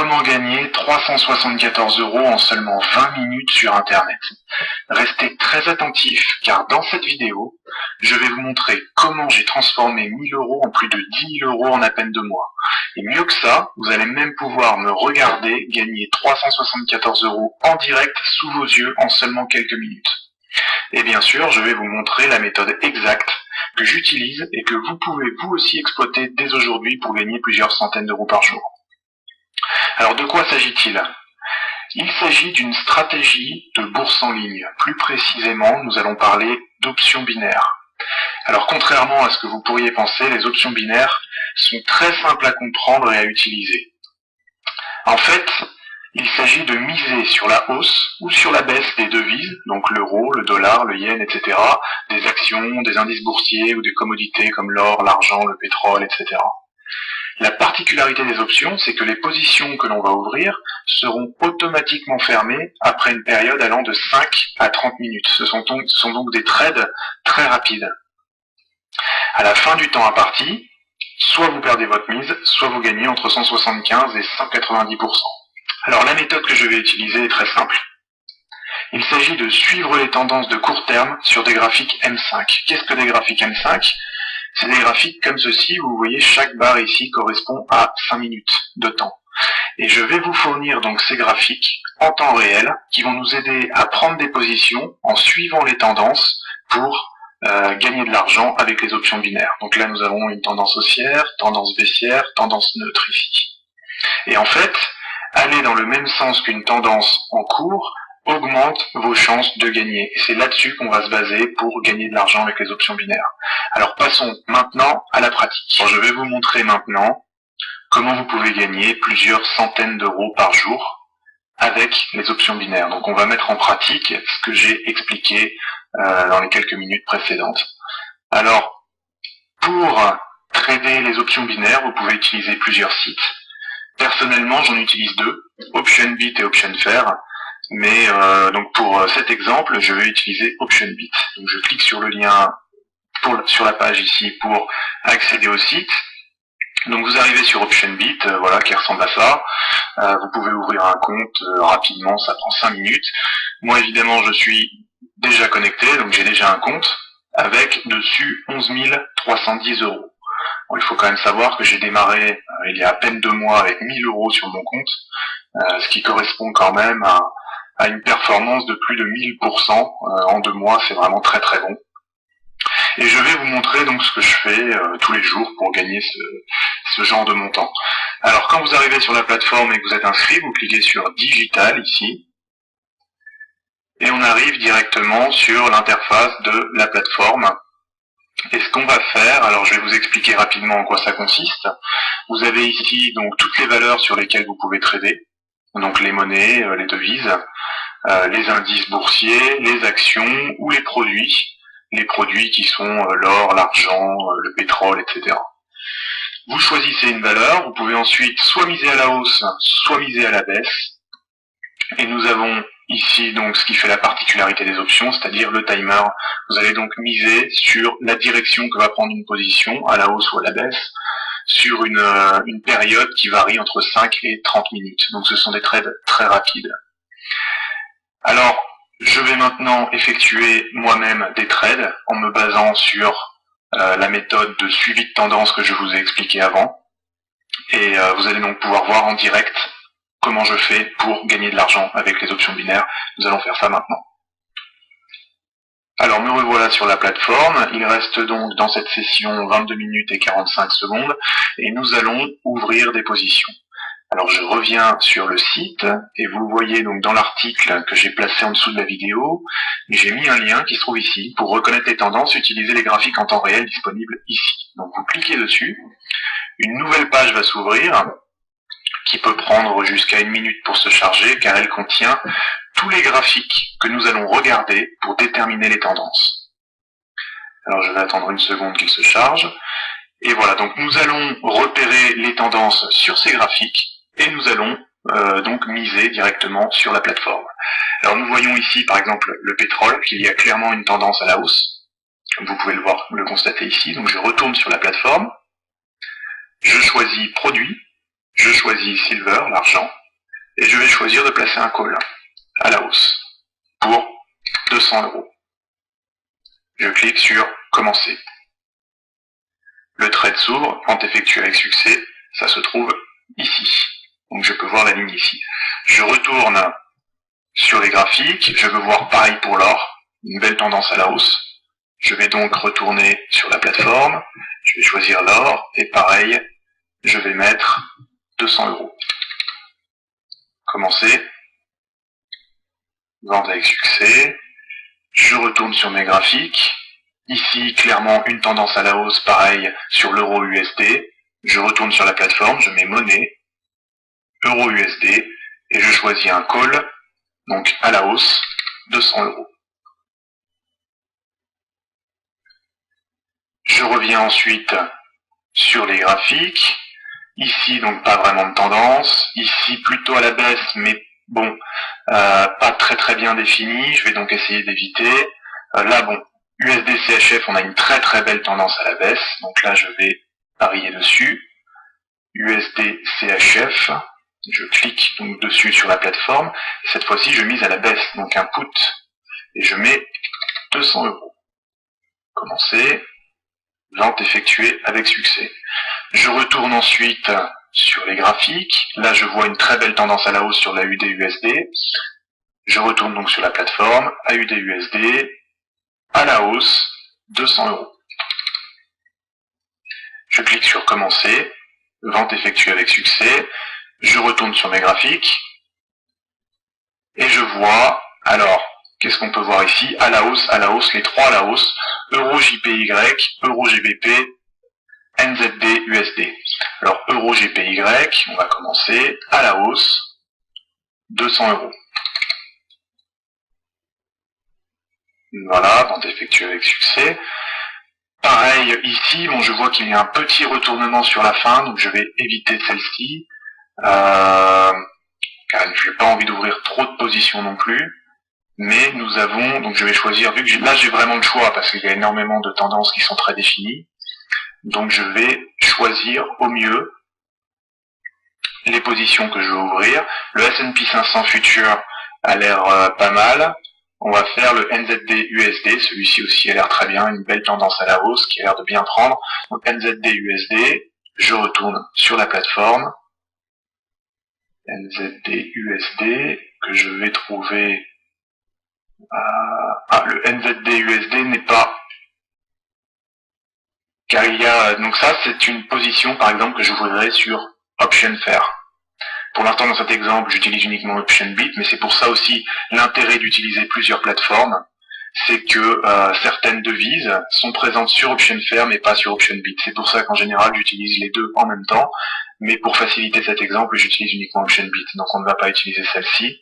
Comment gagner 374 € en seulement 20 minutes sur Internet? Restez très attentifs car dans cette vidéo, je vais vous montrer comment j'ai transformé 1000 € en plus de 10 000 € en à peine 2 mois. Et mieux que ça, vous allez même pouvoir me regarder gagner 374 € en direct sous vos yeux en seulement quelques minutes. Et bien sûr, je vais vous montrer la méthode exacte que j'utilise et que vous pouvez vous aussi exploiter dès aujourd'hui pour gagner plusieurs centaines d'euros par jour. Alors de quoi s'agit-il? Il s'agit d'une stratégie de bourse en ligne. Plus précisément, nous allons parler d'options binaires. Alors contrairement à ce que vous pourriez penser, les options binaires sont très simples à comprendre et à utiliser. En fait, il s'agit de miser sur la hausse ou sur la baisse des devises, donc l'euro, le dollar, le yen, etc., des actions, des indices boursiers ou des commodités comme l'or, l'argent, le pétrole, etc. La particularité des options, c'est que les positions que l'on va ouvrir seront automatiquement fermées après une période allant de 5 à 30 minutes. Ce sont donc des trades très rapides. À la fin du temps imparti, soit vous perdez votre mise, soit vous gagnez entre 175 et 190%. Alors la méthode que je vais utiliser est très simple. Il s'agit de suivre les tendances de court terme sur des graphiques M5. Qu'est-ce que des graphiques M5? C'est des graphiques comme ceci, vous voyez chaque barre ici correspond à 5 minutes de temps. Et je vais vous fournir donc ces graphiques en temps réel qui vont nous aider à prendre des positions en suivant les tendances pour gagner de l'argent avec les options binaires. Donc là nous avons une tendance haussière, tendance baissière, tendance neutre ici. Et en fait, aller dans le même sens qu'une tendance en cours augmente vos chances de gagner. Et c'est là-dessus qu'on va se baser pour gagner de l'argent avec les options binaires. Alors passons maintenant à la pratique. Alors, je vais vous montrer maintenant comment vous pouvez gagner plusieurs centaines d'euros par jour avec les options binaires. Donc on va mettre en pratique ce que j'ai expliqué dans les quelques minutes précédentes. Alors, pour trader les options binaires, vous pouvez utiliser plusieurs sites. Personnellement, j'en utilise deux, OptionBit et OptionFair. Mais donc pour cet exemple, je vais utiliser OptionBit. Donc je clique sur le lien sur la page ici pour accéder au site. Donc vous arrivez sur OptionBit, voilà, qui ressemble à ça. Vous pouvez ouvrir un compte rapidement, ça prend 5 minutes. Moi évidemment je suis déjà connecté, donc j'ai déjà un compte avec dessus 11 310 €. Bon, il faut quand même savoir que j'ai démarré il y a à peine 2 mois avec 1000 € sur mon compte, ce qui correspond quand même à une performance de plus de 1000% en 2 mois, c'est vraiment très très bon. Et je vais vous montrer donc ce que je fais tous les jours pour gagner ce genre de montant. Alors quand vous arrivez sur la plateforme et que vous êtes inscrit, vous cliquez sur Digital ici, et on arrive directement sur l'interface de la plateforme. Et ce qu'on va faire, alors je vais vous expliquer rapidement en quoi ça consiste. Vous avez ici donc toutes les valeurs sur lesquelles vous pouvez trader, donc les monnaies, les devises, les indices boursiers, les actions ou les produits qui sont l'or, l'argent, le pétrole, etc. Vous choisissez une valeur, vous pouvez ensuite soit miser à la hausse, soit miser à la baisse. Et nous avons ici donc ce qui fait la particularité des options, c'est-à-dire le timer. Vous allez donc miser sur la direction que va prendre une position, à la hausse ou à la baisse, sur une période qui varie entre 5 et 30 minutes. Donc ce sont des trades très rapides. Alors, je vais maintenant effectuer moi-même des trades en me basant sur la méthode de suivi de tendance que je vous ai expliqué avant. Et vous allez donc pouvoir voir en direct comment je fais pour gagner de l'argent avec les options binaires. Nous allons faire ça maintenant. Alors me revoilà sur la plateforme, il reste donc dans cette session 22 minutes et 45 secondes et nous allons ouvrir des positions. Alors je reviens sur le site et vous voyez donc dans l'article que j'ai placé en dessous de la vidéo, j'ai mis un lien qui se trouve ici pour reconnaître les tendances, utiliser les graphiques en temps réel disponibles ici. Donc vous cliquez dessus, une nouvelle page va s'ouvrir qui peut prendre jusqu'à 1 minute pour se charger car elle contient tous les graphiques que nous allons regarder pour déterminer les tendances. Alors je vais attendre une seconde qu'il se charge. Et voilà, donc nous allons repérer les tendances sur ces graphiques et nous allons donc miser directement sur la plateforme. Alors nous voyons ici par exemple le pétrole, qu'il y a clairement une tendance à la hausse. Comme vous pouvez le constater ici. Donc je retourne sur la plateforme, je choisis produit, je choisis silver, l'argent, et je vais choisir de placer un call à la hausse pour 200 €. Je clique sur commencer. Le trade s'ouvre, vente effectuée avec succès, ça se trouve ici. Donc je peux voir la ligne ici. Je retourne sur les graphiques, je veux voir pareil pour l'or, une belle tendance à la hausse. Je vais donc retourner sur la plateforme, je vais choisir l'or, et pareil, je vais mettre 200 €. Commencer, vente avec succès, je retourne sur mes graphiques, ici clairement une tendance à la hausse, pareil sur l'euro USD, je retourne sur la plateforme, je mets monnaie, euro USD, et je choisis un call, donc à la hausse, 200 €. Je reviens ensuite sur les graphiques, ici donc pas vraiment de tendance, ici plutôt à la baisse, mais bon, pas très bien défini, je vais donc essayer d'éviter. Là bon, USD CHF, on a une très belle tendance à la baisse, donc là je vais parier dessus. USD CHF, je clique donc dessus sur la plateforme, cette fois-ci je mise à la baisse, donc un put, et je mets 200 €. Commencer, vente effectuée avec succès. Je retourne ensuite sur les graphiques, là je vois une très belle tendance à la hausse sur la UD-USD, je retourne donc sur la plateforme, AUD-USD, à la hausse, 200 €. Je clique sur commencer, vente effectuée avec succès, je retourne sur mes graphiques, et je vois, alors, qu'est-ce qu'on peut voir ici? À la hausse, les trois à la hausse, Euro JPY, Euro GBP, NZD USD. Alors, Euro GPY, on va commencer, à la hausse, 200 €. Voilà, vente effectuée avec succès. Pareil, ici, bon, je vois qu'il y a un petit retournement sur la fin, donc je vais éviter celle-ci. Car je n'ai pas envie d'ouvrir trop de positions non plus. Mais nous avons, donc je vais choisir, vu que là j'ai vraiment le choix, parce qu'il y a énormément de tendances qui sont très définies. Donc je vais choisir au mieux les positions que je veux ouvrir. Le S&P 500 Future a l'air pas mal. On va faire le NZD USD, celui-ci aussi a l'air très bien, une belle tendance à la hausse qui a l'air de bien prendre. Donc NZD USD, je retourne sur la plateforme. NZD USD, que je vais trouver... le NZD USD n'est pas... Car il y a... Donc ça, c'est une position, par exemple, que j'ouvrirai sur Option Fair. Pour l'instant, dans cet exemple, j'utilise uniquement OptionBit, mais c'est pour ça aussi l'intérêt d'utiliser plusieurs plateformes, c'est que certaines devises sont présentes sur Option Fair, mais pas sur OptionBit. C'est pour ça qu'en général, j'utilise les deux en même temps, mais pour faciliter cet exemple, j'utilise uniquement OptionBit, donc on ne va pas utiliser celle-ci.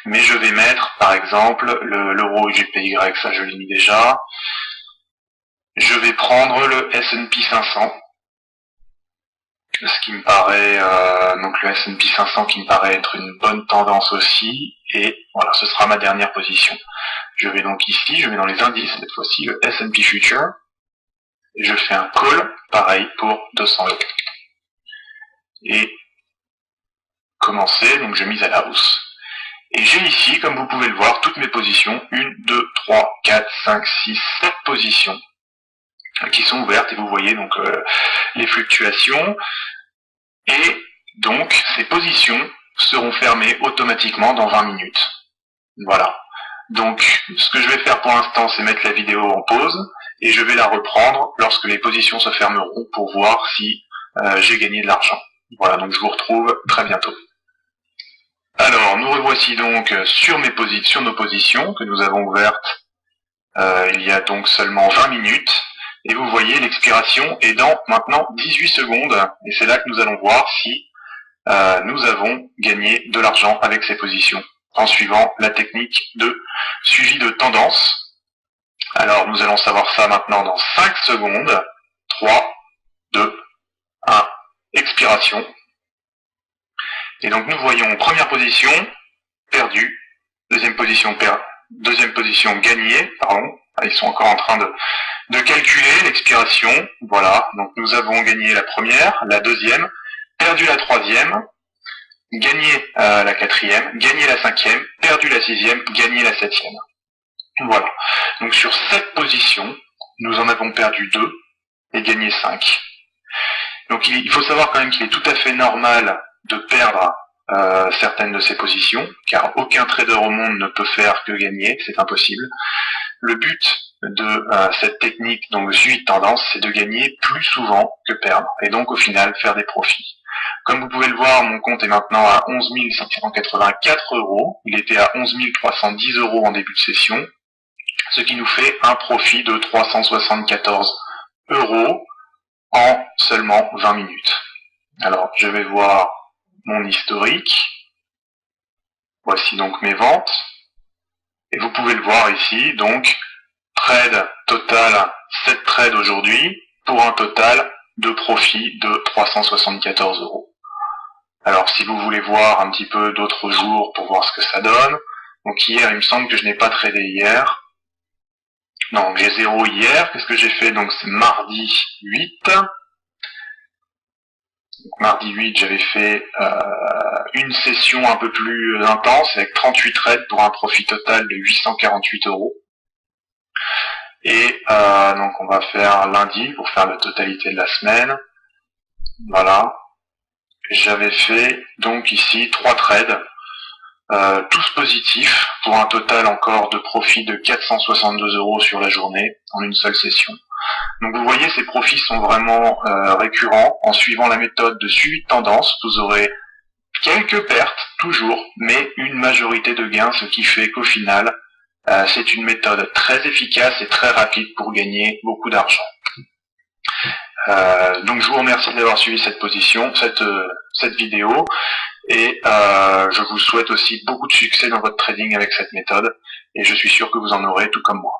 Mais je vais mettre, par exemple, l'euro GPY, ça je l'ai mis déjà. Je vais prendre le S&P 500, ce qui me paraît, donc le S&P 500 qui me paraît être une bonne tendance aussi, et voilà, ce sera ma dernière position. Je vais donc ici, je vais dans les indices, cette fois-ci le S&P Future, et je fais un call, pareil, pour 200 €. Et commencer, donc je mise à la hausse. Et j'ai ici, comme vous pouvez le voir, toutes mes positions, 1, 2, 3, 4, 5, 6, 7 positions, qui sont ouvertes, et vous voyez donc les fluctuations, et donc ces positions seront fermées automatiquement dans 20 minutes. Voilà. Donc ce que je vais faire pour l'instant, c'est mettre la vidéo en pause, et je vais la reprendre lorsque les positions se fermeront pour voir si j'ai gagné de l'argent. Voilà, donc je vous retrouve très bientôt. Alors, nous revoici donc sur nos positions que nous avons ouvertes il y a donc seulement 20 minutes. Et vous voyez, l'expiration est dans maintenant 18 secondes. Et c'est là que nous allons voir si nous avons gagné de l'argent avec ces positions en suivant la technique de suivi de tendance. Alors, nous allons savoir ça maintenant dans 5 secondes. 3, 2, 1, expiration. Et donc nous voyons première position, perdue, deuxième position gagnée, pardon. Ils sont encore en train de calculer l'expiration. Voilà, donc nous avons gagné la première, la deuxième, perdu la troisième. gagné la quatrième, gagné la cinquième, perdu la sixième, gagné la septième. Voilà. Donc sur 7 positions, nous en avons perdu 2 et gagné 5. Donc il faut savoir quand même qu'il est tout à fait normal de perdre certaines de ces positions, car aucun trader au monde ne peut faire que gagner, c'est impossible. Le but de cette technique, donc le suivi de tendance, c'est de gagner plus souvent que perdre, et donc au final faire des profits. Comme vous pouvez le voir, mon compte est maintenant à 11 584 €, il était à 11 310 € en début de session, ce qui nous fait un profit de 374 € en seulement 20 minutes. Alors, je vais voir mon historique. Voici donc mes ventes. Et vous pouvez le voir ici, donc, trade total, 7 trades aujourd'hui, pour un total de profit de 374 €. Alors, si vous voulez voir un petit peu d'autres jours pour voir ce que ça donne, donc hier, il me semble que je n'ai pas tradé hier. Non, j'ai 0 hier. Qu'est-ce que j'ai fait? Donc, c'est mardi 8. Donc, mardi 8, j'avais fait une session un peu plus intense avec 38 trades pour un profit total de 848 €. Et donc on va faire lundi pour faire la totalité de la semaine. Voilà. J'avais fait donc ici 3 trades, tous positifs, pour un total encore de profit de 462 € sur la journée en une seule session. Donc vous voyez, ces profits sont vraiment récurrents. En suivant la méthode de suivi de tendance, vous aurez quelques pertes, toujours, mais une majorité de gains, ce qui fait qu'au final, c'est une méthode très efficace et très rapide pour gagner beaucoup d'argent. Donc je vous remercie d'avoir suivi cette vidéo, et je vous souhaite aussi beaucoup de succès dans votre trading avec cette méthode, et je suis sûr que vous en aurez tout comme moi.